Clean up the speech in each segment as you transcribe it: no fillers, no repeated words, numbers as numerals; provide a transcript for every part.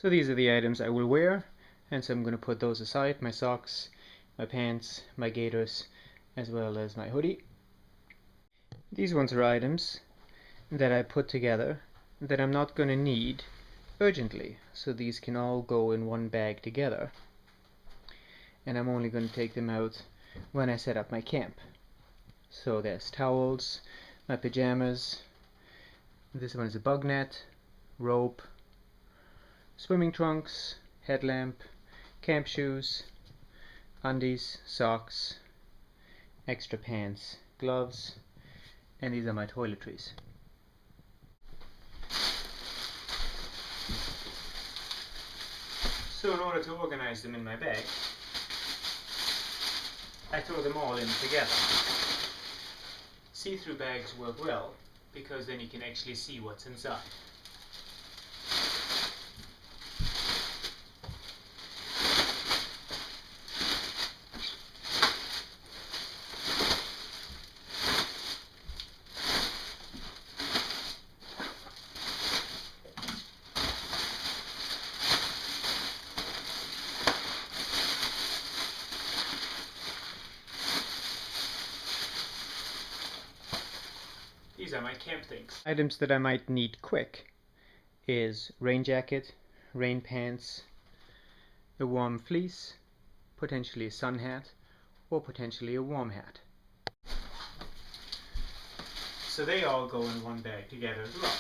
So these are the items I will wear, and so I'm going to put those aside: my socks, my pants, my gaiters, as well as my hoodie. These ones are items that I put together that I'm not going to need urgently, so these can all go in one bag together, and I'm only going to take them out when I set up my camp. So there's towels, my pajamas, this one is a bug net, rope, swimming trunks, headlamp, camp shoes, undies, socks, extra pants, gloves, and these are my toiletries. So in order to organize them in my bag, I throw them all in together. See-through bags work well because then you can actually see what's inside. These are my camp things. Items that I might need quick is rain jacket, rain pants, a warm fleece, potentially a sun hat, or potentially a warm hat. So they all go in one bag together as well.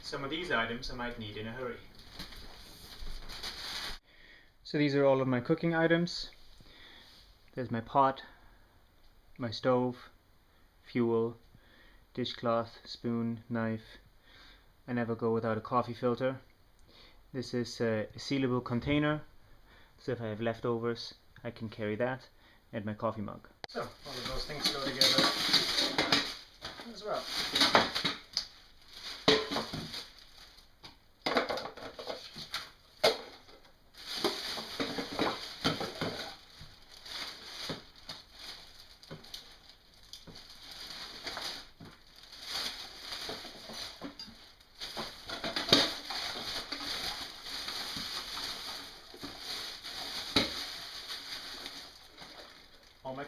Some of these items I might need in a hurry. So these are all of my cooking items. There's my pot, my stove, fuel, dishcloth, spoon, knife. I never go without a coffee filter. This is a sealable container, so if I have leftovers I can carry that, and my coffee mug. So all of those things go together as well.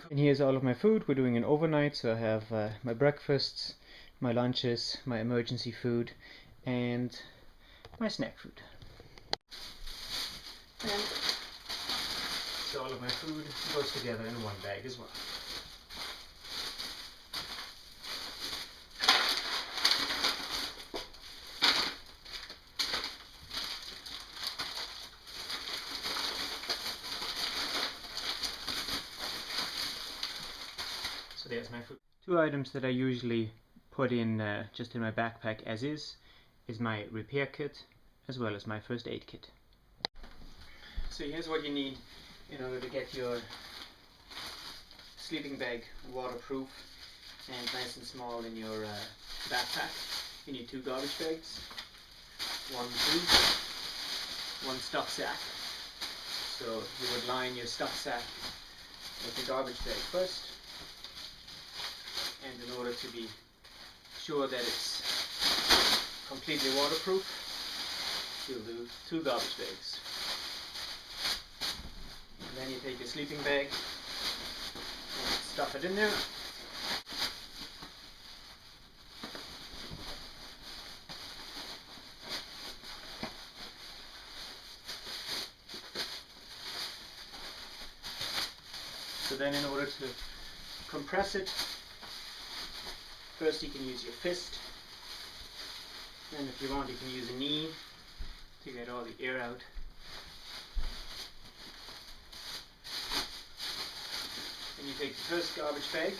And here's all of my food. We're doing an overnight, so I have my breakfasts, my lunches, my emergency food, and my snack food. And so all of my food goes together in one bag as well. So there's my food. Two items that I usually put in just in my backpack as is my repair kit as well as my first aid kit. So here's what you need in order to get your sleeping bag waterproof and nice and small in your backpack. You need 2 garbage bags, 1 boot, 1 stuff sack. So you would line your stuff sack with the garbage bag first, and in order to be sure that it's completely waterproof, you'll do 2 garbage bags. And then you take your sleeping bag and stuff it in there. So then in order to compress it, first you can use your fist, and if you want you can use a knee to get all the air out. Then you take the first garbage bag,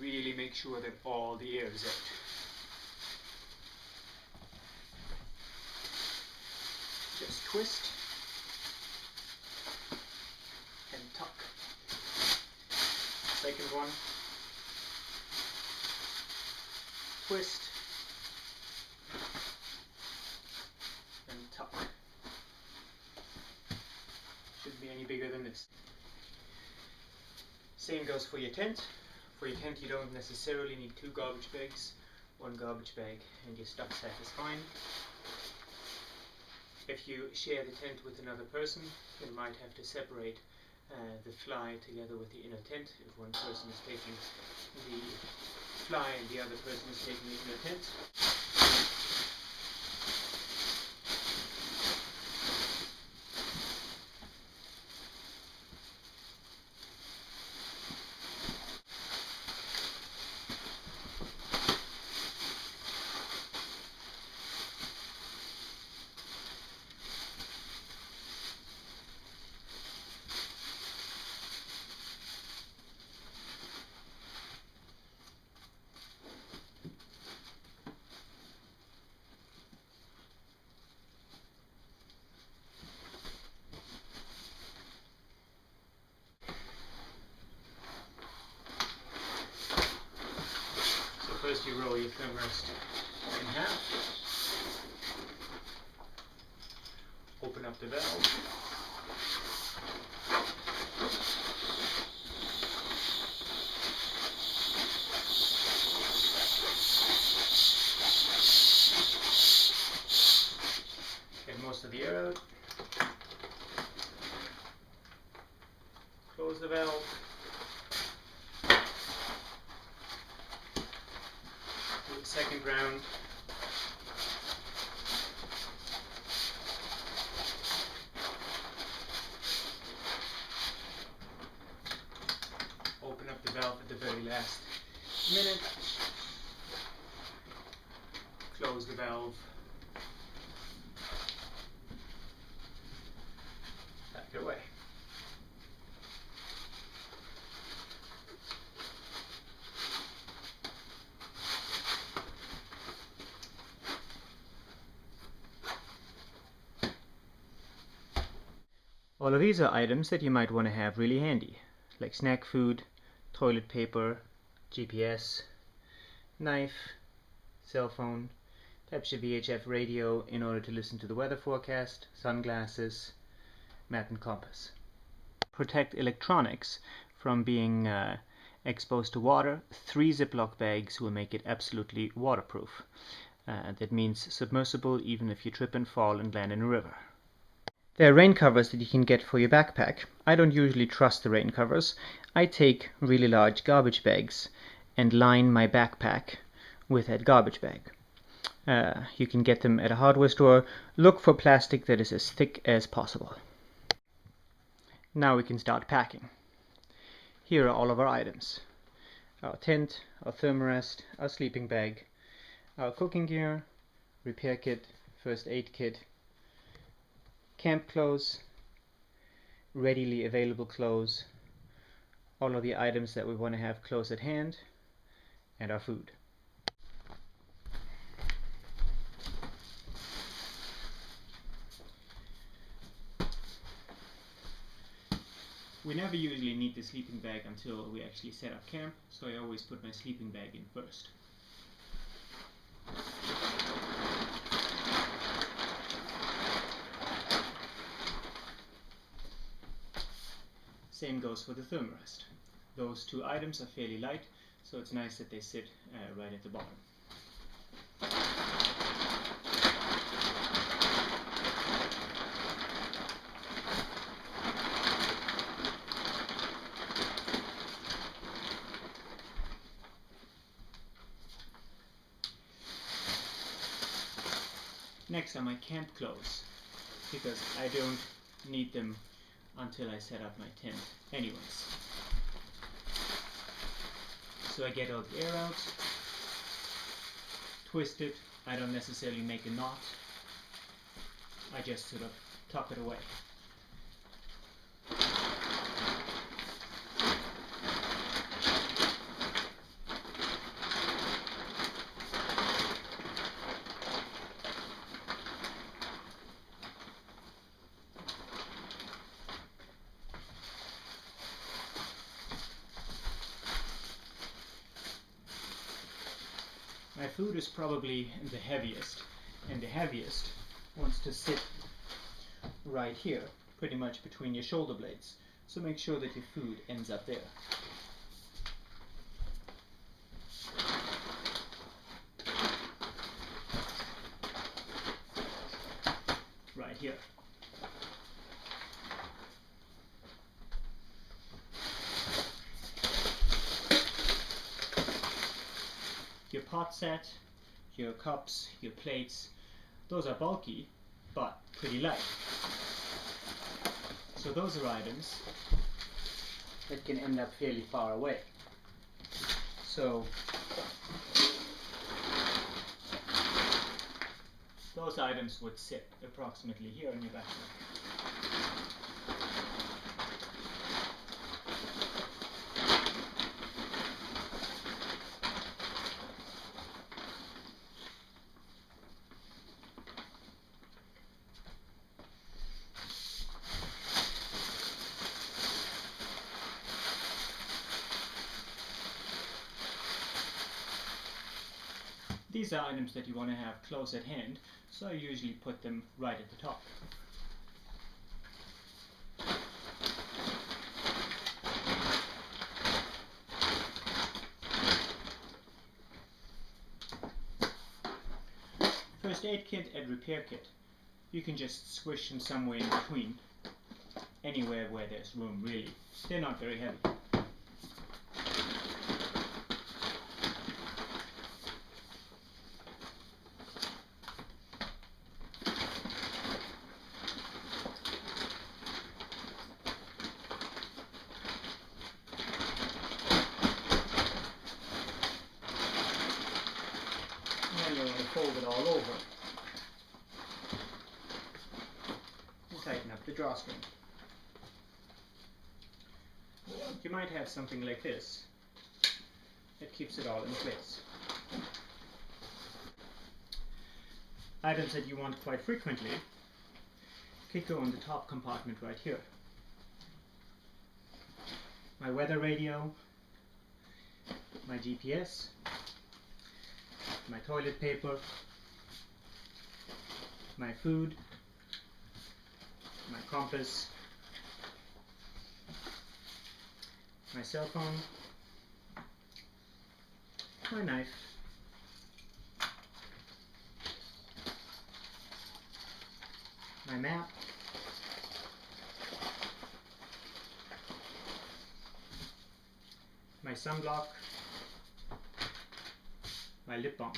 really make sure that all the air is out. Just twist. second one. Twist and tuck. Shouldn't be any bigger than this. Same goes for your tent. For your tent you don't necessarily need 2 garbage bags. 1 garbage bag and your stuff set is fine. If you share the tent with another person, you might have to separate the fly together with the inner tent. If one person is taking the fly and the other person is taking the inner tent. First you roll your thermorest in half, open up the valve, get most of the air out, close the valve, do the second round, open up the valve at the very last minute, close the valve, pack it away. All of these are items that you might want to have really handy, like snack food, toilet paper, GPS, knife, cell phone, perhaps your VHF radio in order to listen to the weather forecast, sunglasses, map and compass. Protect electronics from being exposed to water. 3 Ziploc bags will make it absolutely waterproof. That means submersible even if you trip and fall and land in a river. There are rain covers that you can get for your backpack. I don't usually trust the rain covers. I take really large garbage bags and line my backpack with that garbage bag. You can get them at a hardware store. Look for plastic that is as thick as possible. Now we can start packing. Here are all of our items. Our tent, our thermarest, our sleeping bag, our cooking gear, repair kit, first aid kit, camp clothes, readily available clothes, all of the items that we want to have close at hand, and our food. We never usually need the sleeping bag until we actually set up camp, so I always put my sleeping bag in first. Same goes for the thermarest. Those 2 items are fairly light, so it's nice that they sit right at the bottom. Next are my camp clothes, because I don't need them until I set up my tent anyways. So I get all the air out, twist it. I don't necessarily make a knot. I just sort of tuck it away. My food is probably the heaviest, and the heaviest wants to sit right here, pretty much between your shoulder blades. So make sure that your food ends up there. Right here. Your pot set, your cups, your plates, those are bulky, but pretty light. So those are items that can end up fairly far away. So those items would sit approximately here in your backpack. These are items that you want to have close at hand, so I usually put them right at the top. First aid kit and repair kit. You can just squish them somewhere in between, anywhere where there's room really. They're not very heavy. And you're going to fold it all over and tighten up the drawstring. You might have something like this that keeps it all in place. Items that you want quite frequently could go in the top compartment right here. My weather radio, my GPS, my toilet paper, my food, my compass, my cell phone, my knife, my map, my sunblock, my lip balm,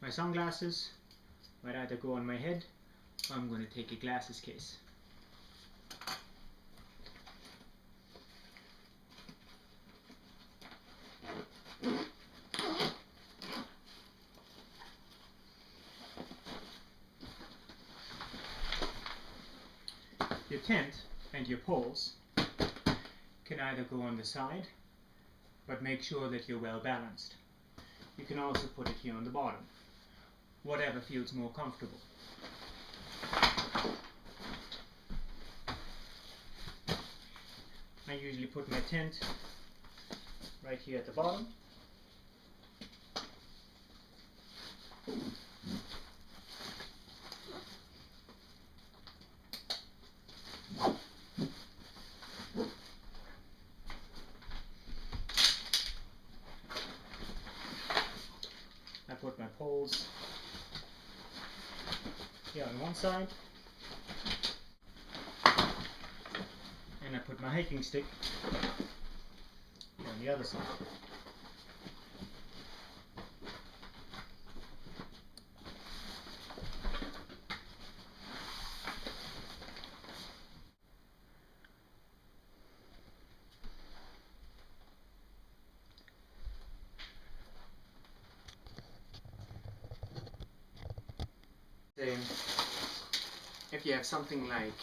my sunglasses might either go on my head or I'm going to take a glasses case. Your tent and your poles can either go on the side, but make sure that you're well balanced. You can also put it here on the bottom, whatever feels more comfortable. I usually put my tent right here at the bottom. I put my poles here on one side, and I put my hiking stick here on the other side. If you have something like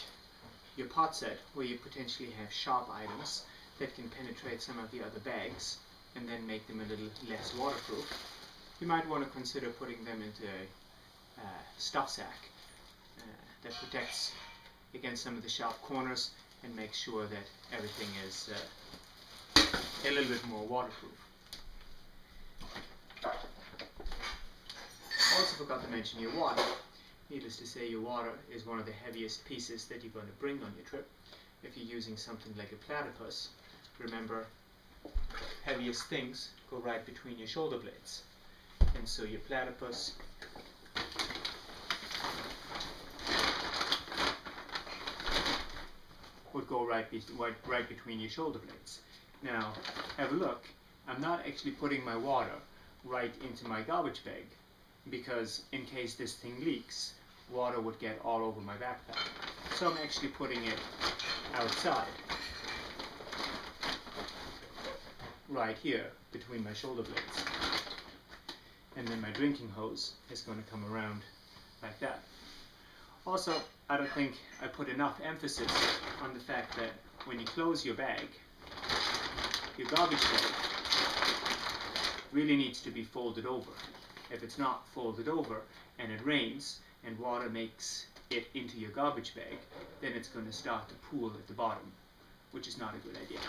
your pot set where you potentially have sharp items that can penetrate some of the other bags and then make them a little less waterproof, you might want to consider putting them into a stuff sack that protects against some of the sharp corners and makes sure that everything is a little bit more waterproof. Also forgot to mention your water. Needless to say, your water is one of the heaviest pieces that you're going to bring on your trip. If you're using something like a platypus, remember, heaviest things go right between your shoulder blades. And so your platypus would go right between your shoulder blades. Now, have a look. I'm not actually putting my water right into my garbage bag, because in case this thing leaks, water would get all over my backpack. So I'm actually putting it outside, right here between my shoulder blades. And then my drinking hose is going to come around like that. Also, I don't think I put enough emphasis on the fact that when you close your bag, your garbage bag really needs to be folded over. If it's not folded over and it rains and water makes it into your garbage bag, then it's going to start to pool at the bottom, which is not a good idea.